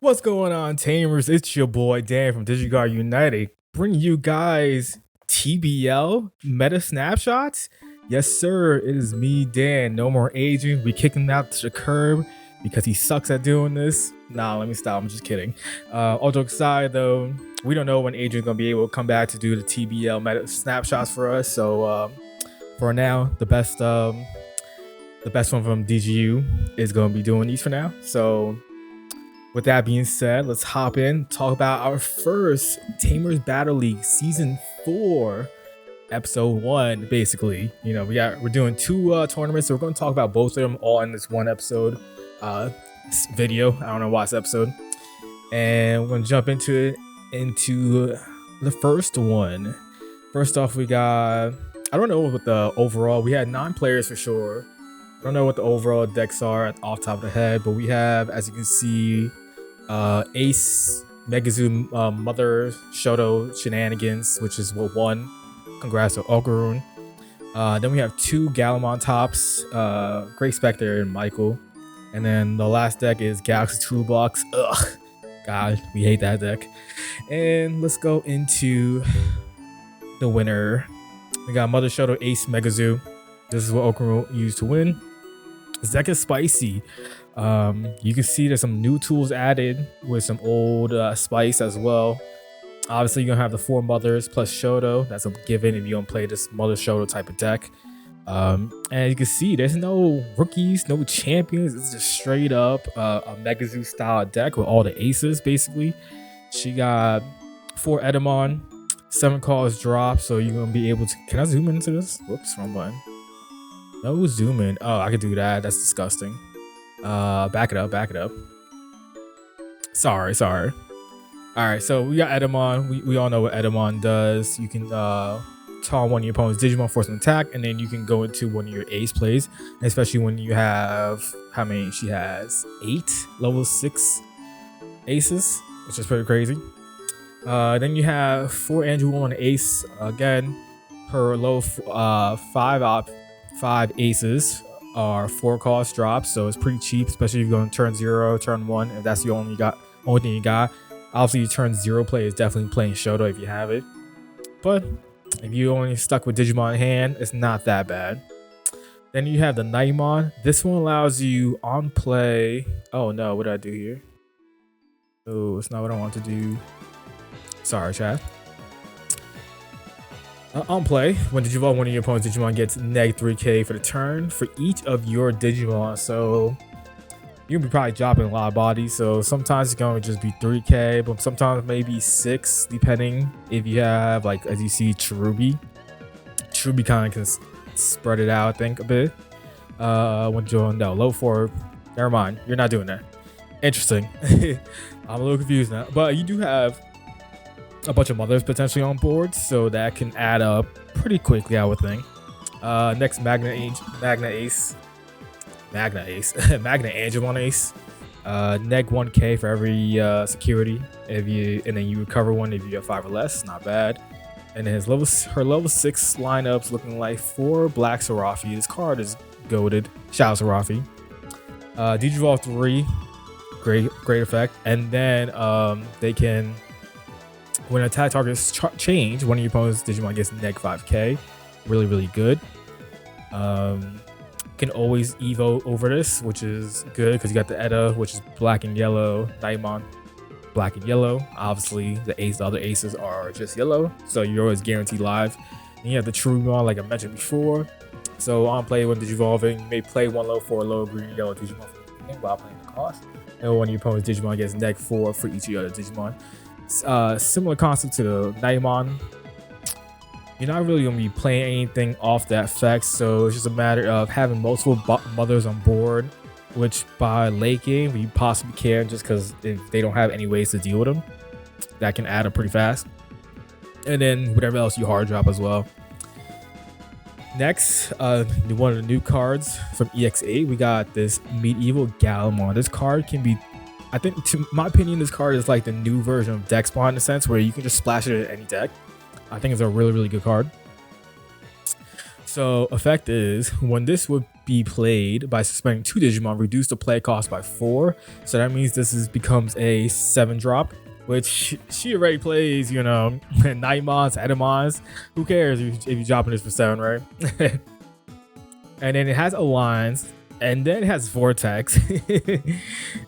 What's going on, Tamers? It's your boy Dan from DigiGuard United, bringing you guys TBL meta snapshots. Yes, sir, it is me, Dan. No more aging. We kicked him out to the curb because he sucks at doing this. Nah, let me stop. I'm just kidding. All jokes aside, though, we don't know when Adrian's gonna be able to come back to do the TBL meta snapshots for us. So for now, the best one from DGU is gonna be doing these for now. So with that being said, let's hop in, talk about our first Tamers Battle League Season 4, Episode 1, basically. You know, we're doing two tournaments, so we're going to talk about both of them all in this one episode video. I don't know why it's episode. And we're going to jump into the first one. First off, we got, I don't know what the overall, we had 9 players for sure. I don't know what the overall decks are off the top of the head, but we have, as you can see, Ace, Megazoo, Mother, Shoto, Shenanigans, which is what won. Congrats to Okaroon. Then we have 2 Gallantmon tops, Great Spectre and Michael. And then the last deck is Galaxy Toolbox. Ugh, God, we hate that deck. And let's go into the winner. We got Mother, Shoto, Ace, Megazoo. This is what Okaroon used to win. This deck is spicy. You can see there's some new tools added with some old spice as well. Obviously, you're gonna have the 4 mothers plus Shoto. That's a given if you don't play this Mother Shoto type of deck. And you can see there's no rookies, no champions. It's just straight up a Megazoo style deck with all the aces basically. She got 4 Edamon, 7 calls drop, so you're gonna be able to. Can I zoom into this? Whoops, wrong button. No zoom in. Oh, I could do that. That's disgusting. Back it up. Sorry. All right, so we got Edamon. We all know what Edamon does. You can taunt one of your opponent's Digimon, force an attack, and then you can go into one of your ace plays, especially when you have, how many she has? 8 level 6 aces, which is pretty crazy. Then you have 4 Andrew on ace. Again, her low 5 aces are 4 cost drops, so it's pretty cheap, especially if you're going turn 0, turn 1, if that's the only thing you got. Obviously, your turn 0 play is definitely playing Shoto if you have it, but if you only stuck with Digimon in hand, it's not that bad. Then you have the Nightmon. This one allows you on play. Oh no, what did I do here? Oh, it's not what I want to do. Sorry, chat. On play, when Digivolve one of your opponent's Digimon gets -3k for the turn for each of your Digimon. So you'll be probably dropping a lot of bodies. So sometimes it's going to just be 3k, but sometimes maybe 6, depending if you have, like, as you see, Cherubi. Cherubi kind of can spread it out, I think, a bit. When doing no low 4, never mind. You're not doing that. Interesting. I'm a little confused now, but you do have a bunch of mothers potentially on board, so that can add up pretty quickly, I would think. Next, Magna Angemon Ace. Neg 1k for every security and then you recover 1 if you have 5 or less. Not bad. And then her level 6 lineups looking like 4 Black Serafi. This card is goated. Shout out Serafi. Digivolve 3, great effect. And then they can, when attack targets change, one of your opponent's Digimon gets -5k. Really good. Can always evo over this, which is good because you got the Eda, which is black and yellow. Nightmon, black and yellow. Obviously, the other aces are just yellow, so you're always guaranteed live. And you have the Trumon, like I mentioned before. So on play when Digivolving, you may play 1 low 4 low green yellow Digimon while playing the cost. And one of your opponent's Digimon gets -4 for each of your other Digimon. Similar concept to the Nightmon. You're not really going to be playing anything off that effect, so it's just a matter of having multiple mothers on board, which by late game you possibly can, just because if they don't have any ways to deal with them, that can add up pretty fast. And then whatever else you hard drop as well. Next, one of the new cards from EX8, we got this Medieval Gallantmon. This card can be, I think, to my opinion, this card is like the new version of Deck Spawn in a sense, where you can just splash it at any deck. I think it's a really good card. So effect is when this would be played by suspending 2 Digimon, reduce the play cost by 4. So that means becomes a 7 drop, which she already plays, you know, Nightmons, Edamons. Who cares if you're dropping this for 7, right? And then it has Alliance, and then it has Vortex.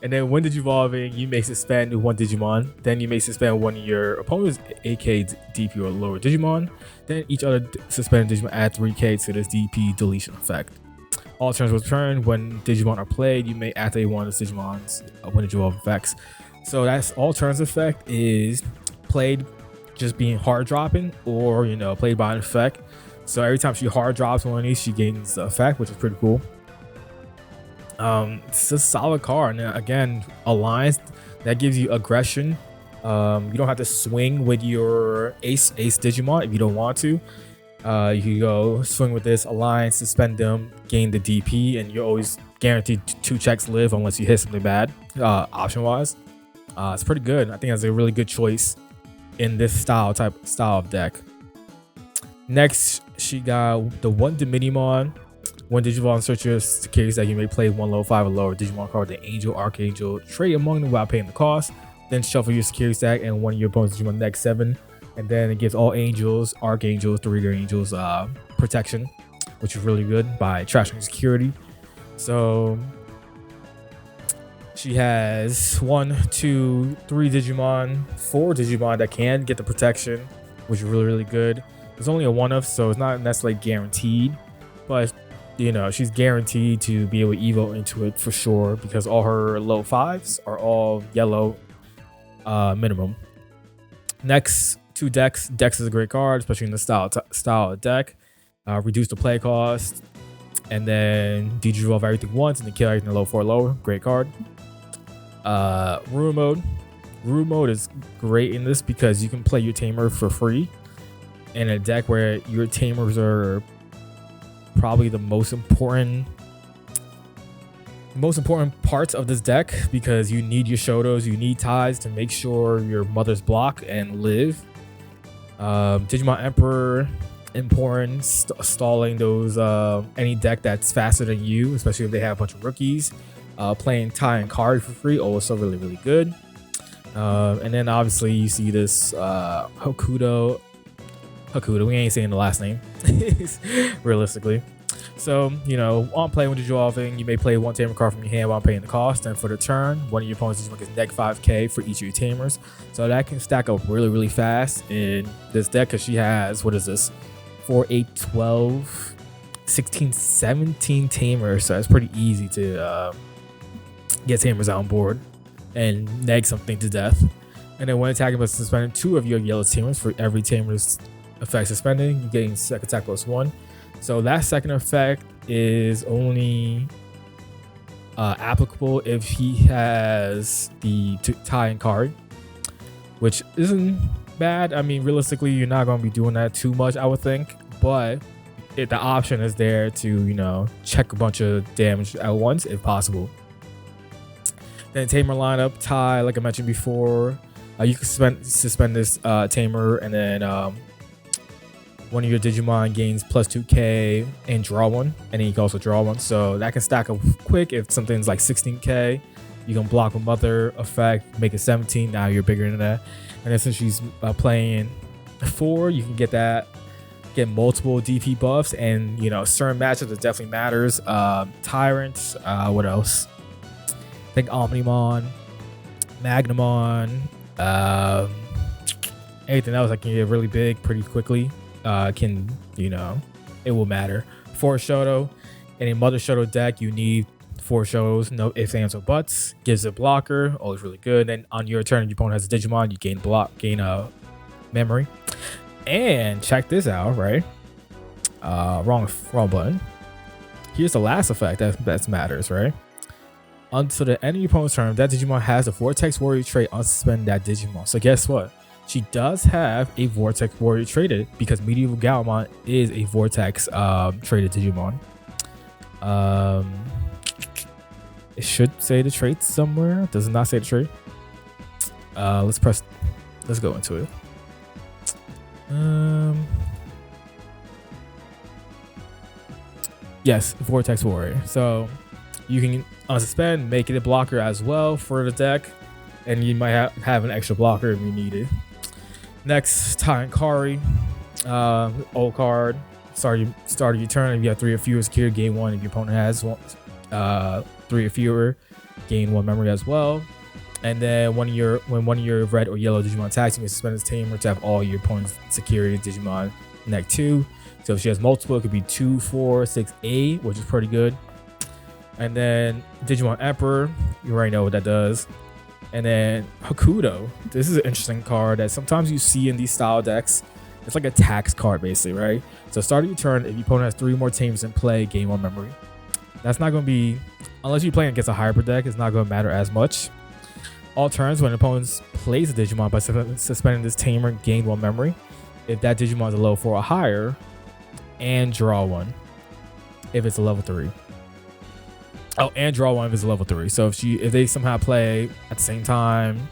And then when Digivolving, you may suspend 1 Digimon. Then you may suspend one of your opponent's 8k DP or lower Digimon. Then each other suspended Digimon add 3k to this DP deletion effect. All turns return when Digimon are played, you may activate one of the Digimon's when Digivolve effects. So that's all turns effect is played just being hard dropping, or you know, played by an effect. So every time she hard drops one of these, she gains the effect, which is pretty cool. It's a solid card. And again, Alliance, that gives you aggression. You don't have to swing with your ace Digimon if you don't want to. You can go swing with this Alliance, suspend them, gain the DP, and you're always guaranteed 2 checks live unless you hit something bad, option wise. It's pretty good. I think that's a really good choice in this style of deck. Next, she got the 1 Digimon. When Digivolve search your securities that you may play 1 level 5 or lower Digimon card, the Angel, Archangel, trade among them without paying the cost. Then shuffle your security stack and one of your opponent's Digimon next 7. And then it gives all Angels, Archangels, 3 Angels protection, which is really good by trashing security. So she has 1, 2, 3 Digimon, 4 Digimon that can get the protection, which is really good. It's only a one-off, so it's not necessarily guaranteed, but you know, she's guaranteed to be able to evo into it for sure because all her low 5s are all yellow minimum. Next, 2 Dex. Dex is a great card, especially in the style of deck. Reduce the play cost, and then Digivolve everything once and then kill everything low 4 lower. Great card. Ruin mode. Ruin mode is great in this because you can play your Tamer for free in a deck where your Tamers are probably the most important parts of this deck, because you need your Shotos, you need ties to make sure your mothers block and live. Digimon Emperor, important, stalling those any deck that's faster than you, especially if they have a bunch of rookies. Playing tie and card for free, also really good. And then obviously you see this Hakuto, we ain't saying the last name realistically. So, you know, on play when Digivolving, you may play 1 Tamer card from your hand while paying the cost. And for the turn, one of your opponents gets neg 5k for each of your Tamers. So that can stack up really fast in this deck, because she has, what is this, 4, 8, 12, 16, 17 Tamers. So it's pretty easy to get Tamers on board and neg something to death. And then when attacking by suspending 2 of your yellow Tamers, for every Tamer's effect suspending, you gain second attack +1. So that second effect is only applicable if he has the tie and card, which isn't bad. I mean, realistically, you're not going to be doing that too much, I would think, but the option is there to, you know, check a bunch of damage at once if possible. Then Tamer lineup, tie, like I mentioned before, you can suspend this Tamer, and then one of your Digimon gains +2k and draw 1, and then you can also draw 1. So that can stack up quick. If something's like 16k, you can block a mother effect, make it 17. Now you're bigger than that. And then since she's playing 4, you can get multiple DP buffs, and you know, certain matchups it definitely matters. Tyrant, what else? I think Omnimon, Magnamon, anything else that can get really big pretty quickly. Can, you know, it will matter. 4 Shoto. In a Mother Shoto deck, you need 4 Shotos, no ifs, ands, or buts. Gives a blocker, always really good. And on your turn, your opponent has a Digimon, you gain a memory. And check this out, right? Wrong button. Here's the last effect that matters, right? Until the end of your opponent's turn, that Digimon has a Vortex Warrior trait, unsuspend that Digimon. So guess what? She does have a Vortex Warrior traded, because Medieval Gallantmon is a Vortex traded Digimon. It should say the trait somewhere. Does it not say the trait? Let's go into it. Yes, Vortex Warrior. So you can unsuspend, make it a blocker as well for the deck, and you might have an extra blocker if you need it. Next, Tankari, old card. Start your turn. If you have 3 or fewer, secure game 1. If your opponent has 3 or fewer, gain 1 memory as well. And then when one of your red or yellow Digimon attacks, you can suspend its tamer to have all your opponent's security Digimon neck 2. So if she has multiple, it could be 2, 4, 6, 8, which is pretty good. And then Digimon Emperor, you already know what that does. And then Hakudo. This is an interesting card that sometimes you see in these style decks. It's like a tax card, basically, right? So start your turn. If your opponent has 3 more Tamers in play, gain 1 memory. That's not going to be, unless you're playing against a hybrid deck, it's not going to matter as much. All turns, when an opponent plays a Digimon by suspending this Tamer, gain 1 memory. If that Digimon is a level 4 or higher, and draw 1 if it's a level 3. Oh, and draw 1 if it's a level 3. So if they somehow play at the same time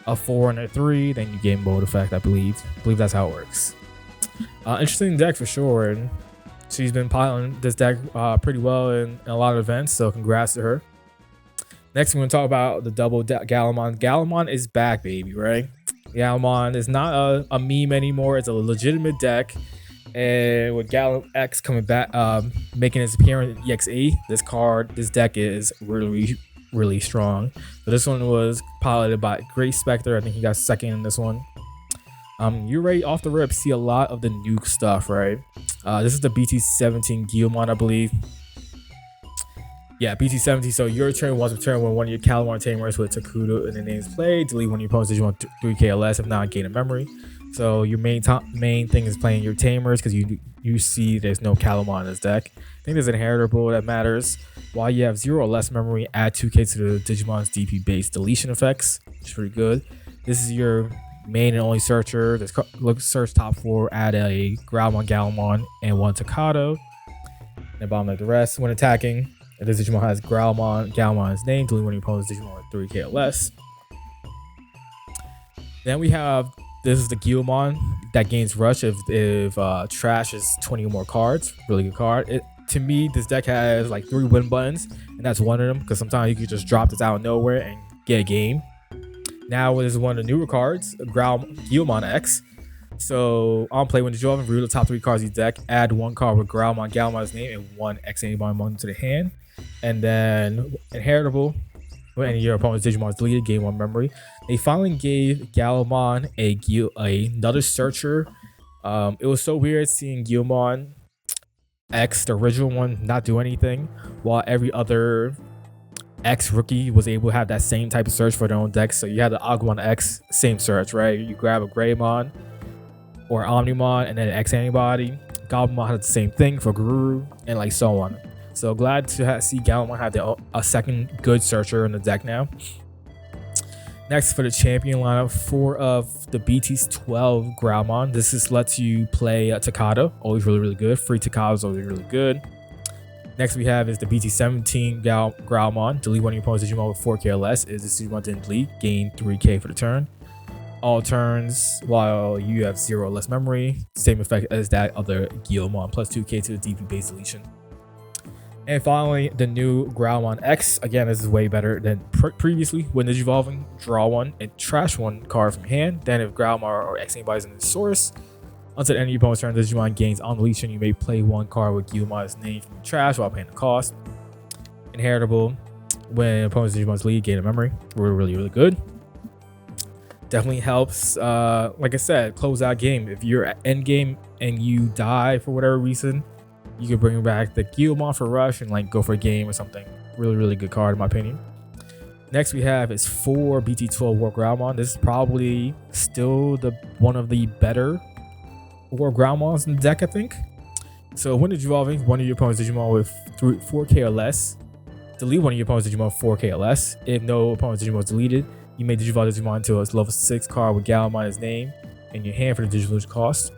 a 4 and a 3, then you gain both effect, I believe. That's how it works. Interesting deck for sure. And she's been piloting this deck pretty well in a lot of events, so congrats to her. Next, we're going to talk about the double Gallantmon. Gallantmon is back, baby, right? Gallantmon is not a meme anymore. It's a legitimate deck. And with Gallant X coming back, making its appearance in EXE, this deck is really, really strong. So this one was piloted by Great Spectre. I think he got second in this one. You already off the rip see a lot of the nuke stuff, right? This is the BT17 Gallantmon, I believe. Yeah, BT17. So your turn once per turn when one of your Gallantmon Tamers with Takudo in the name's play, delete one of your opponent's Digimon 3k or less, if not gain a memory. So your main thing is playing your Tamers because you see there's no Gallantmon in this deck. I think there's an inheritable that matters. While you have 0 or less memory, add 2k to the Digimon's DP based deletion effects, which is pretty good. This is your main and only searcher. Look, search top 4, add a Growlmon, Gallantmon, and 1 Tokado. And bottom like the rest. When attacking, if this Digimon has Gallantmon in its name, delete one of your opponent's Digimon with 3k or less. Then we have, this is the Gallantmon that gains Rush if Trash is 20 or more cards. Really good card. To me, this deck has like 3 win buttons, and that's one of them because sometimes you can just drop this out of nowhere and get a game. Now, this is one of the newer cards, Gallantmon X. So on play, when you draw and reveal the top 3 cards of your deck, add 1 card with Gallantmon's name and 1 X Antibody to the hand. And then inheritable, when any of your opponent's Digimon is deleted, gain 1 memory. They finally gave Gallantmon another searcher. It was so weird seeing Gallantmon X, the original one, not do anything, while every other X rookie was able to have that same type of search for their own deck. So you had the Agumon X, same search, right? You grab a Greymon or Omnimon and then an X antibody. Gallantmon had the same thing for Guru and like so on. So glad to see Gallantmon have a second good searcher in the deck now. Next, for the champion lineup, 4 of the BT12 Growlmon. This just lets you play Tokado, always really, really good. Free Tokado is always really good. Next we have is the BT17 Growlmon. Delete one of your opponent's Digimon with 4k or less. If this Digimon didn't delete, gain 3k for the turn. All turns while you have 0 or less memory. Same effect as that other Gallantmon, plus 2k to the DP base deletion. And finally, the new Gallantmon X. Again, this is way better than previously. When Digivolving, draw 1 and trash 1 card from hand. Then if Gallantmon or X antibody is in the source, until any of your opponent's turn, Digimon gains on deletion, you may play 1 card with Gallantmon's name from trash while paying the cost. Inheritable, when opponent's Digimon's lead, gain a memory. Really, really, really good. Definitely helps, like I said, close out game. If you're at end game and you die for whatever reason, you can bring back the Gallantmon for Rush and like go for a game or something. Really, really good card in my opinion. Next we have is 4 BT12 War Growlmon. This is probably still one of the better War Growlmons in the deck, I think. So when Digivolving, one of your opponent's Digimon with 4k or less, delete one of your opponent's Digimon with 4k or less. If no opponent's Digimon is deleted, you may Digivolve Digimon into a level 6 card with Gallantmon in his name in your hand for the Digivolution cost.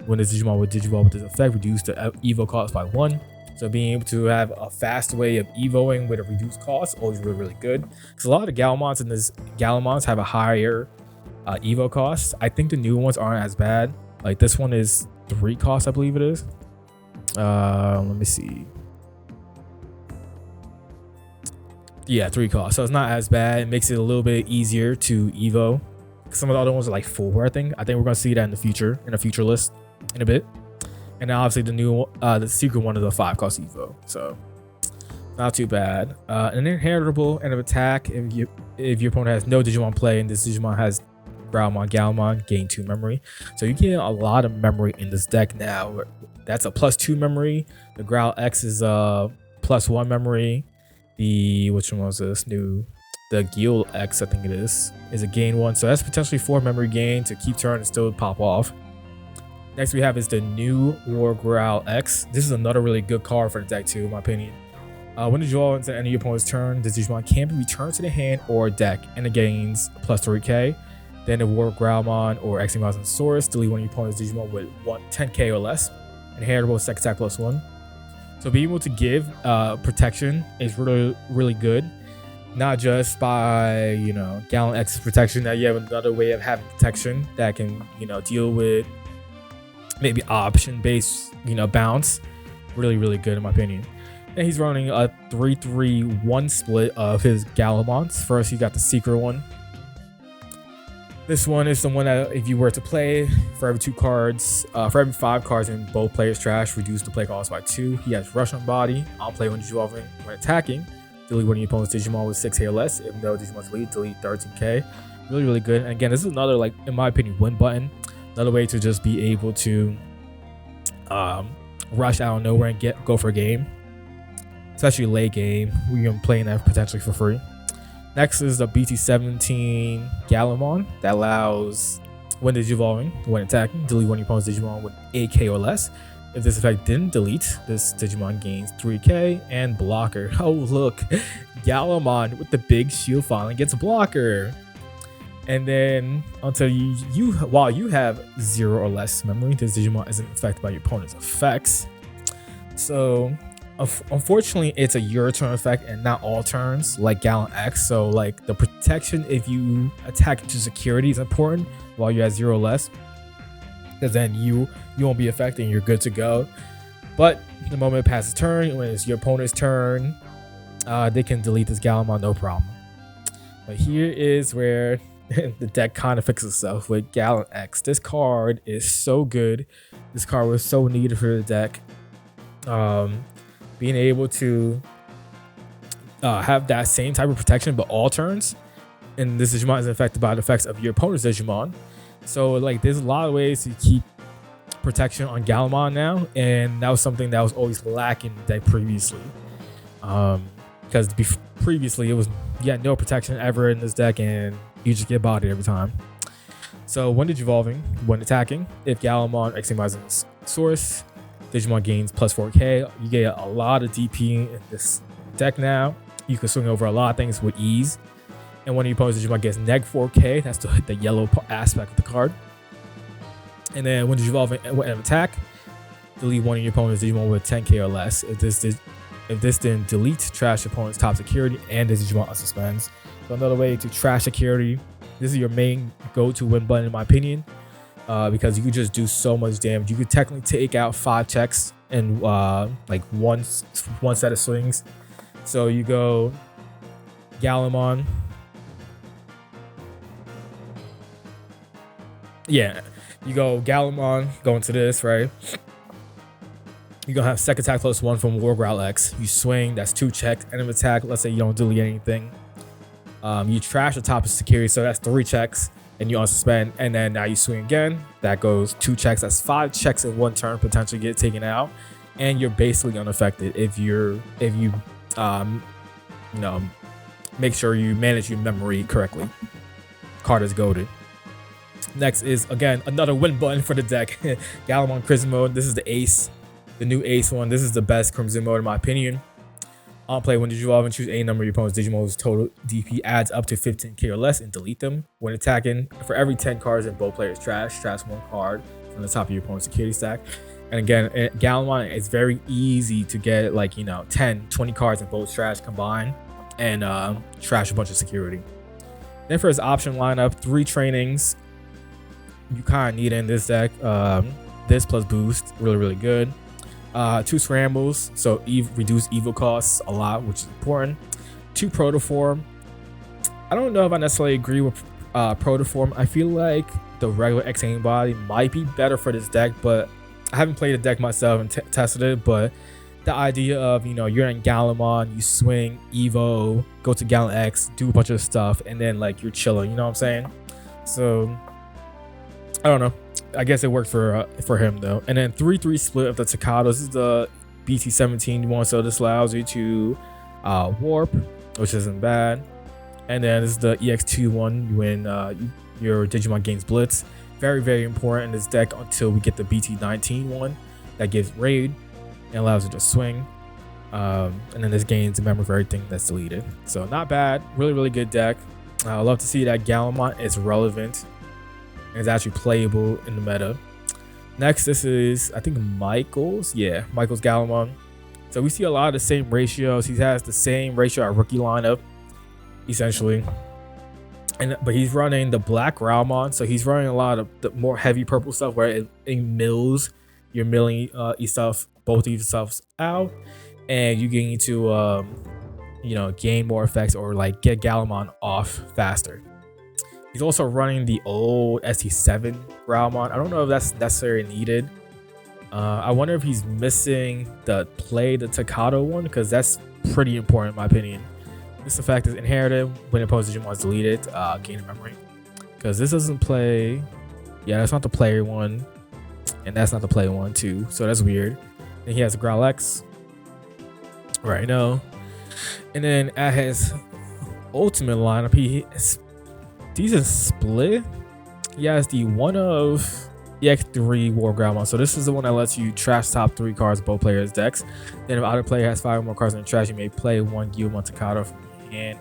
When the Digimon would Digivolve with this effect, reduce the Evo cost by 1. So being able to have a fast way of Evoing with a reduced cost, always really, really good. Because a lot of the Gallantmons in this Gallantmons have a higher Evo cost. I think the new ones aren't as bad. Like this one is 3 costs, I believe it is. Let me see. Yeah, 3 costs. So it's not as bad. It makes it a little bit easier to evo. Some of the other ones are like 4, I think. I think we're gonna see that in the future, in a future list in a bit. And then obviously the secret one is a 5 cost evo. So not too bad. An inheritable end of attack. If your opponent has no Digimon play and this Digimon has Growlmon, Gallantmon, gain 2 memory. So you get a lot of memory in this deck now. That's a +2 memory. The Growl X is a +1 memory. Which one was this new? The Gil X, I think it is a gain 1. So that's potentially 4 memory gain to keep turn and still pop off. Next we have is the new War Growl X. This is another really good card for the deck too, in my opinion. When you draw into any of your opponent's turn, this Digimon can be returned to the hand or deck, and it gains +3k. Then the War Growlmon or Eximon Source, delete one of your opponent's Digimon with 10k or less. Inheritable, second attack +1. So being able to give protection is really good. Not just by, Gallant X protection, that you have another way of having protection that can, deal with maybe option-based, bounce. Really good in my opinion. And he's running a 3-3-1 split of his Gallantmons. First, you got the secret one. This one is the one that if you were to play for every 2 cards, for every 5 cards in both players' trash, reduce the play cost by 2. He has Rush on body. I'll play when evolving. When attacking, delete one of your opponent's Digimon with 6k or less. If no Digimon's delete 13k. Really good. And again, this is another, like, in my opinion, win button. Another way to just be able to rush out of nowhere and go for a game, especially late game. We can play that potentially for free. Next is the BT17 Gallantmon that allows when Digivolving, when attacking, delete one of your opponent's Digimon with 8k or less. If this effect didn't delete, this Digimon gains 3k and blocker. Oh look, Gallantmon with the big shield finally gets a blocker. And then until while you have 0 or less memory, this Digimon isn't affected by your opponent's effects. So unfortunately, it's a your turn effect and not all turns like Gallant X. So like the protection if you attack into security is important while you have 0 or less, because then you won't be affected and you're good to go. But the moment it passes turn, when it's your opponent's turn, they can delete this Gallantmon no problem. But here is where the deck kind of fixes itself with Gallant X. This card is so good. This card was so needed for the deck. Being able to have that same type of protection but all turns, and this Digimon is affected by the effects of your opponent's Digimon. So like there's a lot of ways to keep protection on Gallantmon now, and that was something that was always lacking in the deck previously. Because previously you had no protection ever in this deck and you just get bodied every time. So when Digivolving, when attacking, if Gallantmon extremizes source, Digimon gains +4k. You get a lot of DP in this deck now. You can swing over a lot of things with ease. And when your opponent's Digimon gets -4k, that's the yellow aspect of the card. And then when Digivolving and attack, delete one of your opponent's Digimon with 10k or less. If this didn't delete, trash your opponent's top security and this Digimon unsuspends. So another way to trash security. This is your main go-to win button in my opinion. Because you could just do so much damage. You could technically take out 5 checks in like one set of swings. So you go Gallantmon. Yeah, you go Gallantmon, go into this, right? You're gonna have second attack +1 from War Growl X. You swing, that's 2 checks. End of attack, let's say you don't delete anything. You trash the top of security, so that's 3 checks. And you unsuspend, and then now you swing again. That goes 2 checks. That's 5 checks in one turn, potentially get taken out, and you're basically unaffected if you make sure you manage your memory correctly. Card is goated. Next is again another win button for the deck. Gallantmon Crimson mode. This is the ace, the new ace one. This is the best Crimson mode in my opinion. On play, when Digivolve and choose any number of your opponent's Digimon's total DP adds up to 15k or less and delete them. When attacking, for every 10 cards in both players' trash 1 card from the top of your opponent's security stack. And again, Gallantmon, it's very easy to get like 10, 20 cards in both trash combined and trash a bunch of security. Then for his option lineup, 3 trainings you kind of need in this deck. This plus boost, really good. 2 scrambles, so reduce evil costs a lot, which is important. 2 Protoform. I don't know if I necessarily agree with Protoform. I feel like the regular X-Aim body might be better for this deck, but I haven't played the deck myself and tested it. But the idea of, you know, you're in Gallantmon, you swing, Evo, go to Gallant X, do a bunch of stuff, and then like you're chilling, you know what I'm saying? So I don't know. I guess it worked for him though. And then 3/3 split of the Takados. This is the BT17 one, so this allows you to warp, which isn't bad. And then this is the EX2 one when your Digimon gains Blitz. Very, very important in this deck until we get the BT19 one that gives Raid and allows it to swing. And then this gains the memory for everything that's deleted. So not bad. Really, really good deck. I love to see that Gallantmon is relevant and is actually playable in the meta. Next, this is, I think, Michael's. Yeah, Michael's Gallantmon. So we see a lot of the same ratios. He has the same ratio at rookie lineup, essentially. But he's running the black Raumon, so he's running a lot of the more heavy purple stuff where it mills. You're milling stuff, both of these stuffs out, and you getting to you know, gain more effects or like get Gallantmon off faster. He's also running the old ST7 Raumon. I don't know if that's necessarily needed. I wonder if he's missing the Takado one, because that's pretty important in my opinion. This effect is inherited when opposed Digimon is deleted, gain memory. Because this doesn't play. Yeah, that's not the player one. And that's not the player one too. So that's weird. Then he has a Growl X. Right now. And then at his ultimate lineup, these are split. He has the one of EX3 War Growlmon. So this is the one that lets you trash top 3 cards of both players' decks. Then if either player has 5 or more cards in the trash, you may play one Gallantmon Takado from your hand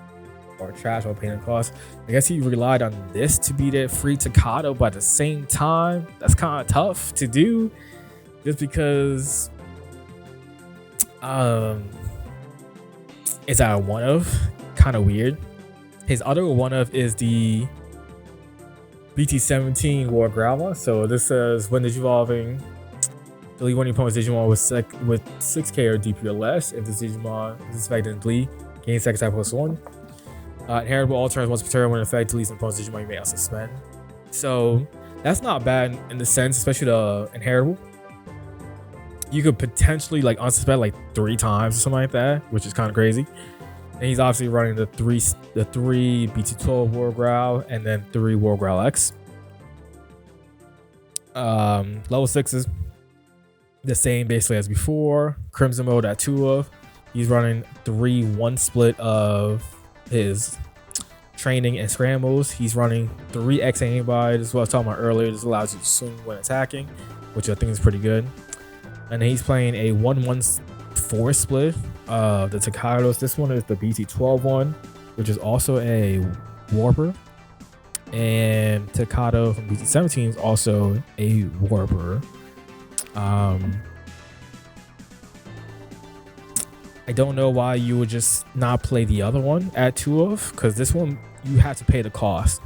or trash while paying the cost. I guess he relied on this to be the free Takado, but at the same time, that's kind of tough to do. Just because it's a one of, kind of weird. His other one of is the BT17 War Growlmon. So this says when Digivolving, delete one of your opponent's Digimon with 6k or DP or less. If this Digimon is affected in delete, gain second type +1. Inheritable all turns once per turn when effect deletes an opponent's Digimon, you may unsuspend. So that's not bad in the sense, especially the inheritable. You could potentially like unsuspend like 3 times or something like that, which is kind of crazy. And he's obviously running the three BT12 War Growl and then 3 War Growl X. Level 6s, the same basically as before. Crimson mode at 2 of. He's running 3/1 split of his training and scrambles. He's running 3 X-Aim body. This is what I was talking about earlier. This allows you to swing when attacking, which I think is pretty good. And he's playing a 1/1/4 split of the Takados. This one is the BT12 one, which is also a Warper. And Takado from BT17 is also a Warper. I don't know why you would just not play the other one at 2 of, because this one you have to pay the cost.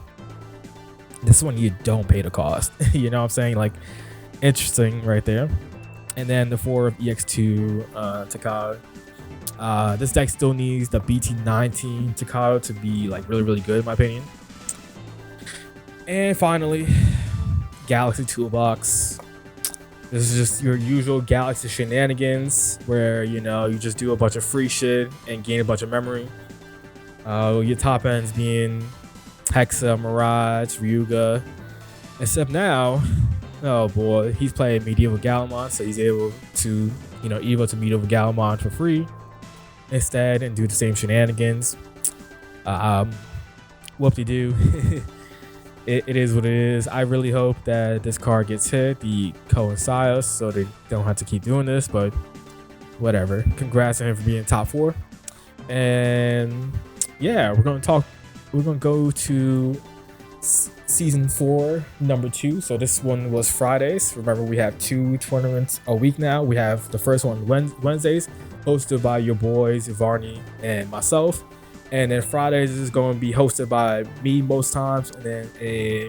This one you don't pay the cost. You know what I'm saying? Like, interesting right there. And then the 4 of EX2 Takado. This deck still needs the BT19 Takado to be like really, really good in my opinion. And finally, Galaxy Toolbox. This is just your usual Galaxy shenanigans where, you know, you just do a bunch of free shit and gain a bunch of memory. Your top ends being Hexa, Mirage, Ryuga. Except now, oh boy, he's playing Medieval Gallantmon, so he's able to, you know, Evo to Medieval Gallantmon for free instead and do the same shenanigans. Whoop-de-doo. It is what it is. I really hope that this card gets hit, the coincides, so they don't have to keep doing this, but whatever. Congrats to him for being top 4. And yeah, we're going to go to season 4, number 2. So this one was Fridays. Remember, we have 2 tournaments a week now. We have the first one Wednesdays, hosted by your boys, Varney and myself. And then Fridays is going to be hosted by me most times, and then a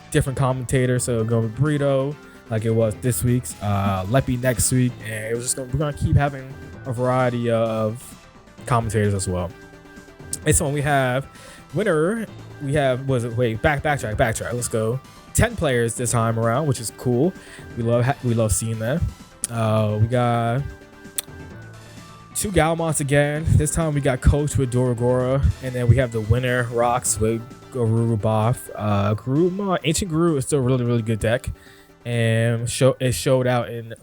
different commentator. So going to be Burrito, like it was this week's, Leppy next week, and we're going to keep having a variety of commentators as well. This one we have winner. We have backtrack. Let's go. 10 players this time around, which is cool. We love seeing that. We got 2 Gallantmons again. This time we got Coach with Doragora, and then we have the winner Rocks with Guru Boff. Garurumon, Ancient Guru is still a really good deck, and it showed out in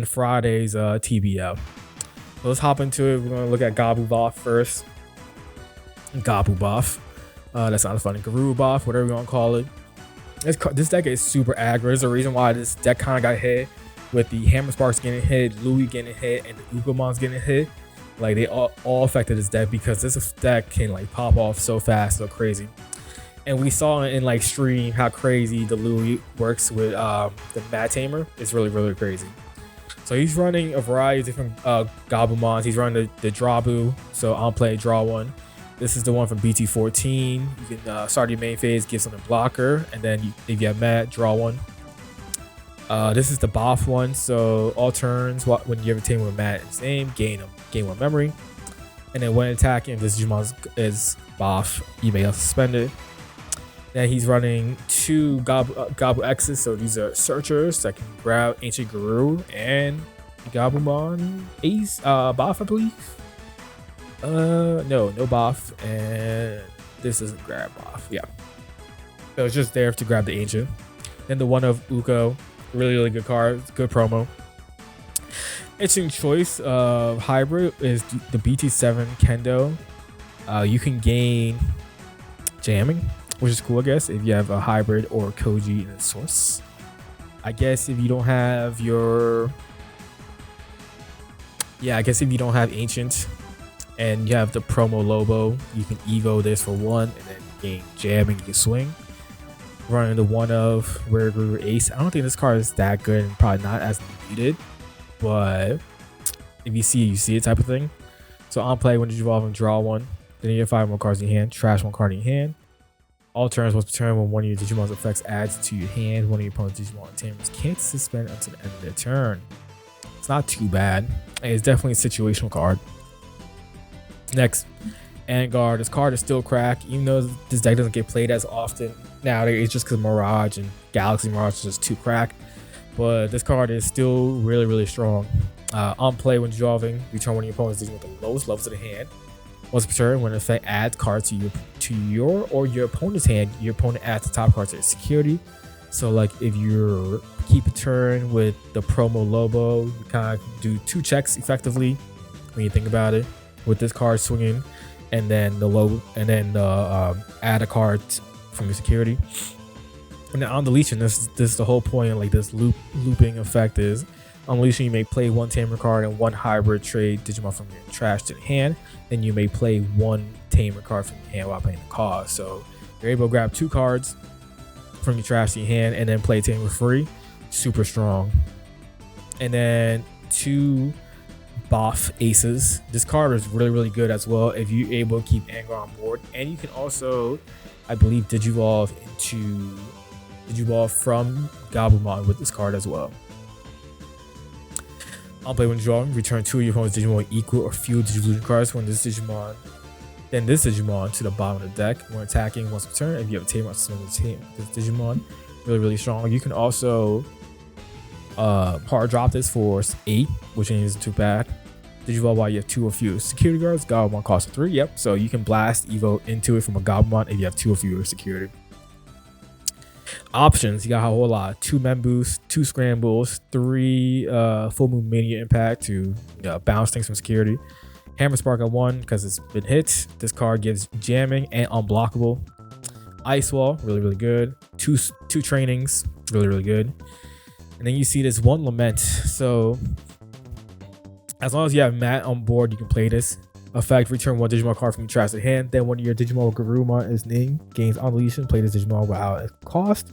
Friday's TBL. So let's hop into it. We're gonna look at Gabu Boff first. Gabu Boff. That sounds funny. Guru Boff, whatever you want to call it. This deck is super aggro. There's a reason why this deck kind of got hit with the Hammer Sparks getting hit, Louis getting hit, and the Ugamons getting hit. Like they all affected this deck because this deck can like pop off so fast, so crazy. And we saw in like stream how crazy the Louis works with the Mad Tamer. It's really crazy. So he's running a variety of different Gabumons. He's running the Drabu. So I'll play draw one. This is the one from BT14. You can start your main phase, give something blocker, and then if you have Mad, draw one. This is the Boff one. So all turns, when you have a team with Mad in his name, gain 1 memory. And then when attacking, if this Digimon is Boff, you may suspend it. Then he's running 2 Gabu X's, so these are searchers that can grab Ancient Guru and Gabumon Ace Boff, I believe. No Boff, and this doesn't grab Boff. Yeah, so it's just there to grab the Ancient. Then the one of Uko, really good card, good promo. Interesting choice of hybrid is the BT7 Kendo. You can gain jamming, which is cool, I guess, if you have a hybrid or Koji in the source. I guess if you don't have if you don't have Ancient and you have the promo Lobo, you can Evo this for 1 and then gain jamming, you can swing. Running the one of Rare Guru Ace. I don't think this card is that good and probably not as needed, but if you see it, you see it type of thing. So on play, when you evolve and draw 1, then you have 5 more cards in your hand, trash 1 card in your hand. All turns, once per turn, when one of your Digimon's effects adds to your hand, one of your opponent's Digimon and Tamers can't suspend until the end of their turn. It's not too bad. And it's definitely a situational card. Next, Angar. This card is still crack, even though this deck doesn't get played as often nowadays. It's just because Mirage and Galaxy Mirage is just too crack. But this card is still really strong. On play, when drawing, return one of your opponent's Digimon with the lowest levels of the hand. Once per turn, when an effect adds cards to your or your opponent's hand, your opponent adds the top card to its security. So like if you keep a turn with the promo Lobo, you kind of do 2 checks effectively when you think about it, with this card swinging, and then add a card from your security. And then on deletion, this is the whole point. Like this looping effect is, on deletion you may play 1 Tamer card and 1 hybrid trade Digimon from your trash to the hand. Then you may play 1 Tamer card from your hand while playing the card. So you're able to grab 2 cards from your trash to your hand and then play Tamer free. Super strong. And then 2 Boff Aces. This card is really good as well if you're able to keep Angar on board. And you can also, I believe, Digivolve from Gabumon with this card as well. On play, when drawing, return 2 of your opponent's Digimon equal or fewer Digivolution cards when this Digimon to the bottom of the deck. When attacking once per turn, if you have a Tamer, this Digimon, really strong. You can also hard drop this for 8, which isn't too bad. Digivolve while you have 2 or fewer security guards. Gabumon costs 3. Yep, so you can blast Evo into it from a Gabumon if you have 2 or fewer security. Options, you got a whole lot. 2 Men Boosts, 2 Scrambles, 3 Full Moon Mania Impact to bounce things from security. Hammer Spark at 1 because it's been hit. This card gives jamming and unblockable. Ice Wall, really good. 2 trainings, really good. And then you see this 1 Lament. So as long as you have Matt on board, you can play this effect. Return 1 Digimon card from your trash to hand. Then one of your Digimon with Garurumon is named, gains on deletion. Play this Digimon without a cost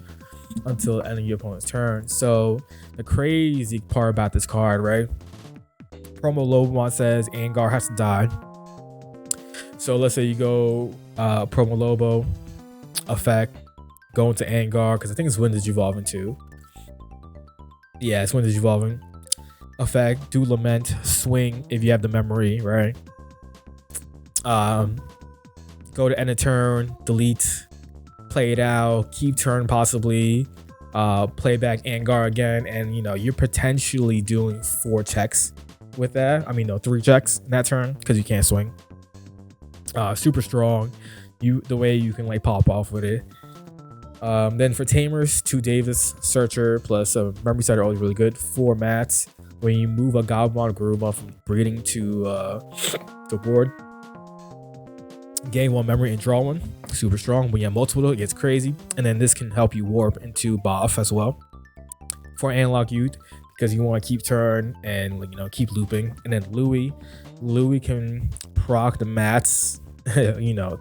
until the end of your opponent's turn. So the crazy part about this card, right? Promo Lobomon says Angar has to die. So let's say you go Promo Lobo effect, go into Angar, because I think it's when Digivolve into. Yeah, it's when Digivolving. Effect, do Lament, swing if you have the memory, right? Go to end of turn, delete, play it out, keep turn possibly, play back Angar again, and you're potentially doing 4 checks with that. I mean, no, 3 checks in that turn because you can't swing. Super strong. The way you can like pop off with it. Then for Tamers, 2 Davis, Searcher, plus a Memory Setter, always really good. 4 Mats. When you move a Gallantmon Garuma from breeding to the board, gain 1 memory and draw 1. Super strong. When you have multiple, it gets crazy. And then this can help you warp into Boff as well for Analog Youth, because you want to keep turn and keep looping. And then Louis can proc the Mats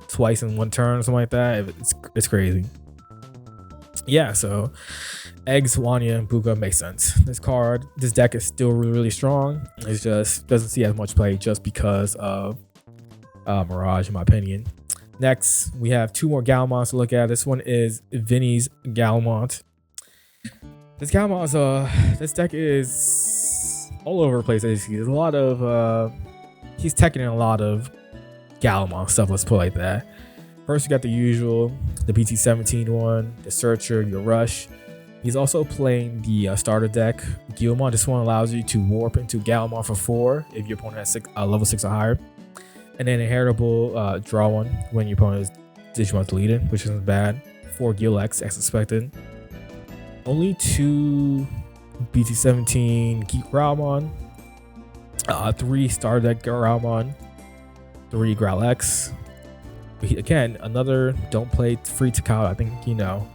twice in 1 turn or something like that. It's crazy. Yeah, so Eggs, Wanya, and Buka makes sense. This deck is still really, really strong. It just doesn't see as much play just because of Mirage, in my opinion. Next, we have 2 more Gallantmons to look at. This one is Vinny's Gallantmon. This deck is all over the place. There's a lot of he's teching in a lot of Gallantmon stuff. Let's put it like that. First, you got the usual, the BT17 one, the Searcher, your Rush. He's also playing the starter deck, Gallantmon. This one allows you to warp into Gallantmon for 4 if your opponent has level 6 or higher. And then inheritable, draw 1 when your opponent is Digimon deleted, which isn't bad. 4 Gil-X as expected. Only 2 BT17 Geek Growlmon. 3 starter deck Growlmon. 3 Growl-X. Again, another don't play free Takado. I think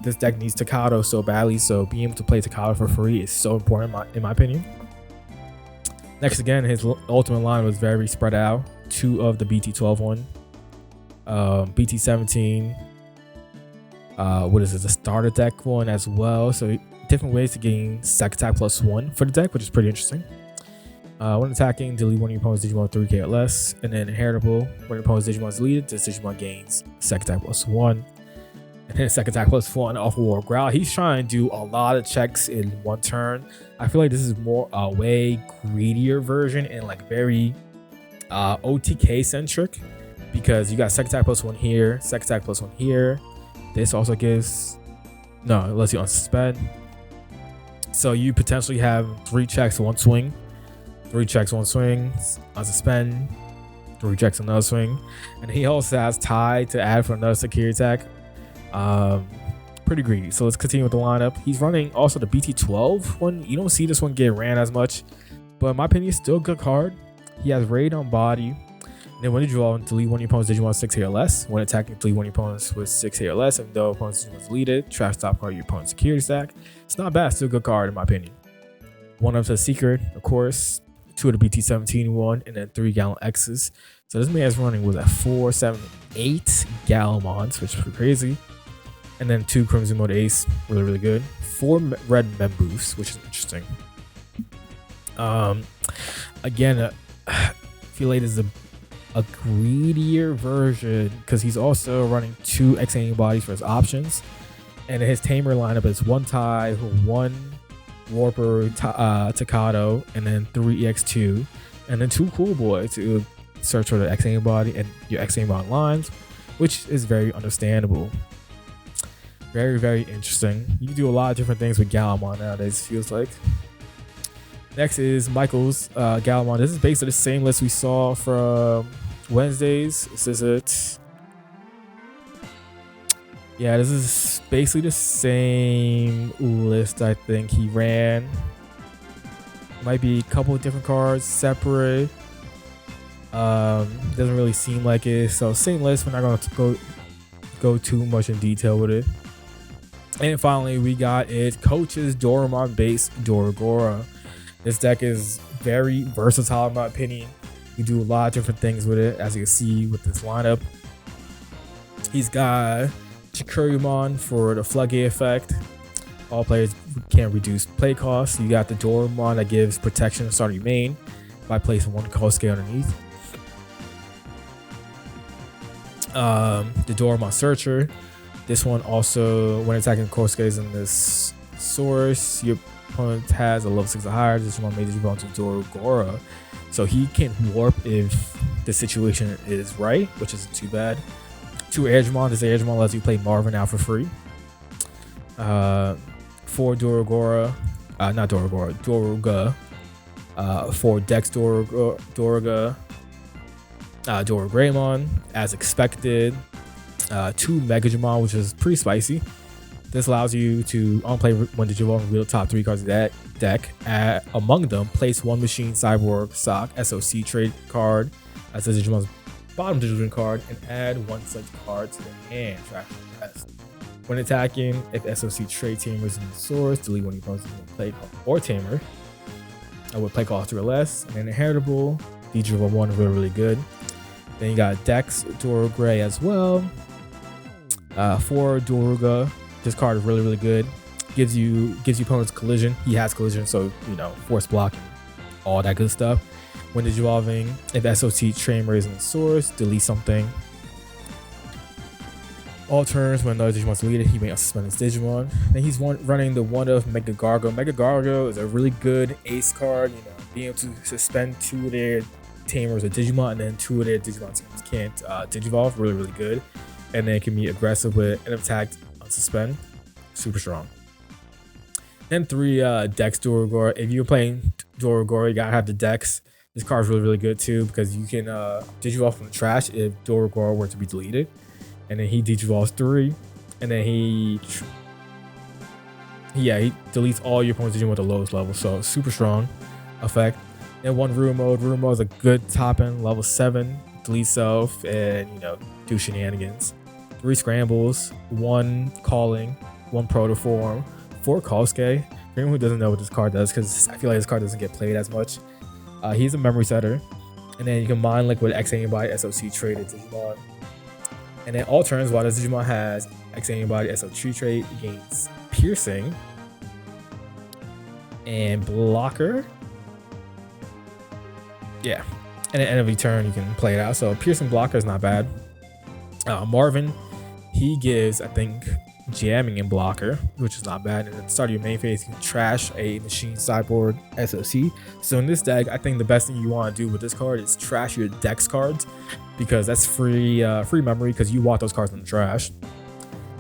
this deck needs Takado so badly, so being able to play Takado for free is so important in my opinion. Next, again, his ultimate line was very spread out. 2 of the BT12 one, BT17. What is it? The starter deck one as well. So different ways to gain Sack Attack +1 for the deck, which is pretty interesting. When attacking, delete one of your opponent's Digimon 3k or less, and then inheritable. When your opponent's Digimon is deleted, this Digimon gains Sack Attack +1, and then Sack Attack +1 off of War Growl. He's trying to do a lot of checks in 1 turn. I feel like this is more a way greedier version and like very OTK centric, because you got Sack Attack +1 here, Sack Attack +1 here. This also gives it lets you unsuspend. So you potentially have 3 checks, 1 swing. 3 checks, 1 swing, unsuspend, 3 checks, another swing. And he also has tie to add for another security attack. Pretty greedy. So let's continue with the lineup. He's running also the BT12 one. You don't see this one get ran as much, but in my opinion, still a good card. He has Raid on body. And then when you draw, delete one of your opponent's Digimon 6 hit or less. When attacking, delete one of your opponents with 6 hit or less. And though opponent's Digimon is deleted, trash top card your opponent's security stack. It's not bad, still a good card in my opinion. 1 of the secret, of course. 2 of the BT17 one, and then 3 Gallantx's. So this man is running with a 4, 7, 8 Gallantmons, which is pretty crazy. And then 2 Crimson Mode Ace, really, really good. 4 red Mem Boosts, which is interesting. Again, I feel like this is a greedier version because he's also running 2 X-Hanging Bodies for his options. And his Tamer lineup is 1 tie, 1 Warper, Takado, and then 3 EX2, and then 2 Cool Boy to search for the X-Hanging Body and your X-Hanging Body lines, which is very understandable. Very, very interesting. You can do a lot of different things with Gallantmon nowadays, it feels like. Next is Michael's Gallantmon. This is basically the same list we saw from Wednesdays. This is it. Yeah, this is basically the same list I think he ran. Might be a couple of different cards separate. Doesn't really seem like it. So same list. We're not going to go too much in detail with it. And finally, we got it. Coach's Doramon base Doragora. This deck is very versatile in my opinion. You do a lot of different things with it, as you can see with this lineup. He's got Chikuryumon for the Floodgate effect. All players can reduce play costs. You got the Doramon that gives protection to start your main by placing 1 cost scale underneath. The Doramon Searcher. This one also, when attacking cost scales in this source, your opponent has a level 6 or higher. This one made Digimon to Doragora. so he can warp if the situation is right, which isn't too bad. 2 Edgemon. This Edgemon lets you play Marvin out for free. 4 Dorogora, not Dorogora, Doruga. 4 Dex Doruga. Dorogreymon, as expected. 2 Megajimon, which is pretty spicy. This allows you to unplay when Digimon reveal the top 3 cards of that deck. Among them, place 1 Machine Cyborg Sock SOC trade card as the Digimon's bottom Digimon card, and add 1 such card to the hand. Trash the rest. When attacking, if SOC trade Tamers in the source, delete one of your opponent's play card or Tamer. I would play cost 2 or less. And then inheritable, Digimon really good. Then you got Dex Dorogray as well. 4 Doruga. This card is really good. Gives you opponents collision. He has collision, so force block, all that good stuff. When Digivolving, if SOC Tamer is in the source, delete something. All turns when another Digimon's deleted, he may also suspend his Digimon. Then he's running the one of Mega Gargo. Mega Gargo is a really good ace card. Being able to suspend 2 of their Tamers or Digimon, and then 2 of their Digimon can't Digivolve. Really good. And then it can be aggressive with an attack on suspend. Super strong. Then 3 Dex Dorogor. If you're playing Dorogor, you gotta have the Dex. This card is really good too, because you can Digivolve from the trash if Dorogor were to be deleted. And then he Digivolves 3. And then he deletes all your opponent's Digimon at the lowest level. So super strong effect. And 1 Ruin Mode. Ruin Mode is a good top end, level 7. Delete self and do shenanigans. 3 Scrambles, 1 Calling, 1 Protoform, 4 Kosuke. For anyone who doesn't know what this card does, because I feel like this card doesn't get played as much. He's a memory setter. And then you can Mind Link with X Antibody SOC traded Digimon. And then all turns, while this Digimon has X Antibody SOC trade, it gains Piercing and Blocker. Yeah. And at the end of each turn, you can play it out. So Piercing Blocker is not bad. Marvin, he gives, I think, Jamming and Blocker, which is not bad. And at the start of your main phase, you can trash a Machine Cyborg SOC. So in this deck, I think the best thing you want to do with this card is trash your Dex cards, because that's free memory, because you want those cards in the trash.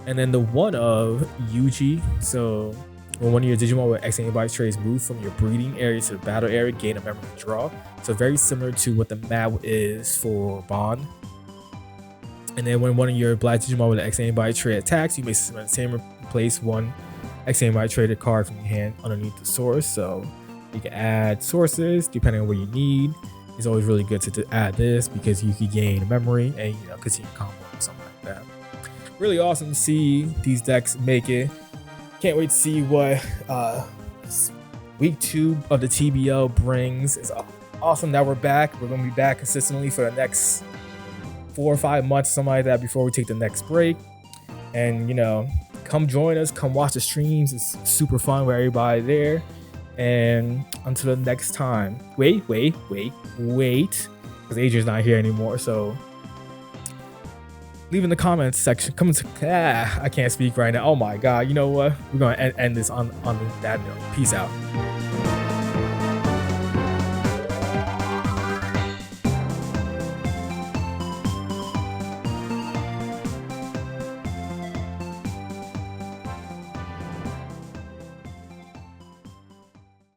And then the one of Yuji. So when one of your Digimon with X Antibody trades move from your breeding area to the battle area, gain a memory draw. So very similar to what the map is for Bond. And then when one of your black Digimon with an X Antibody trade attacks, you may suspend the Tamer, place 1 X Antibody traded card from your hand underneath the source. So you can add sources depending on what you need. It's always really good to add this, because you can gain memory and continue combo or something like that. Really awesome to see these decks make it. Can't wait to see what week 2 of the TBL brings. It's awesome that we're back. We're going to be back consistently for the next 4 or 5 months, something like that, before we take the next break. And come join us, come watch the streams. It's super fun with everybody there. And until the next time, wait, because Adrian's not here anymore. So leave in the comments section. I can't speak right now. Oh my god, you know what? We're gonna end this on that note. Peace out.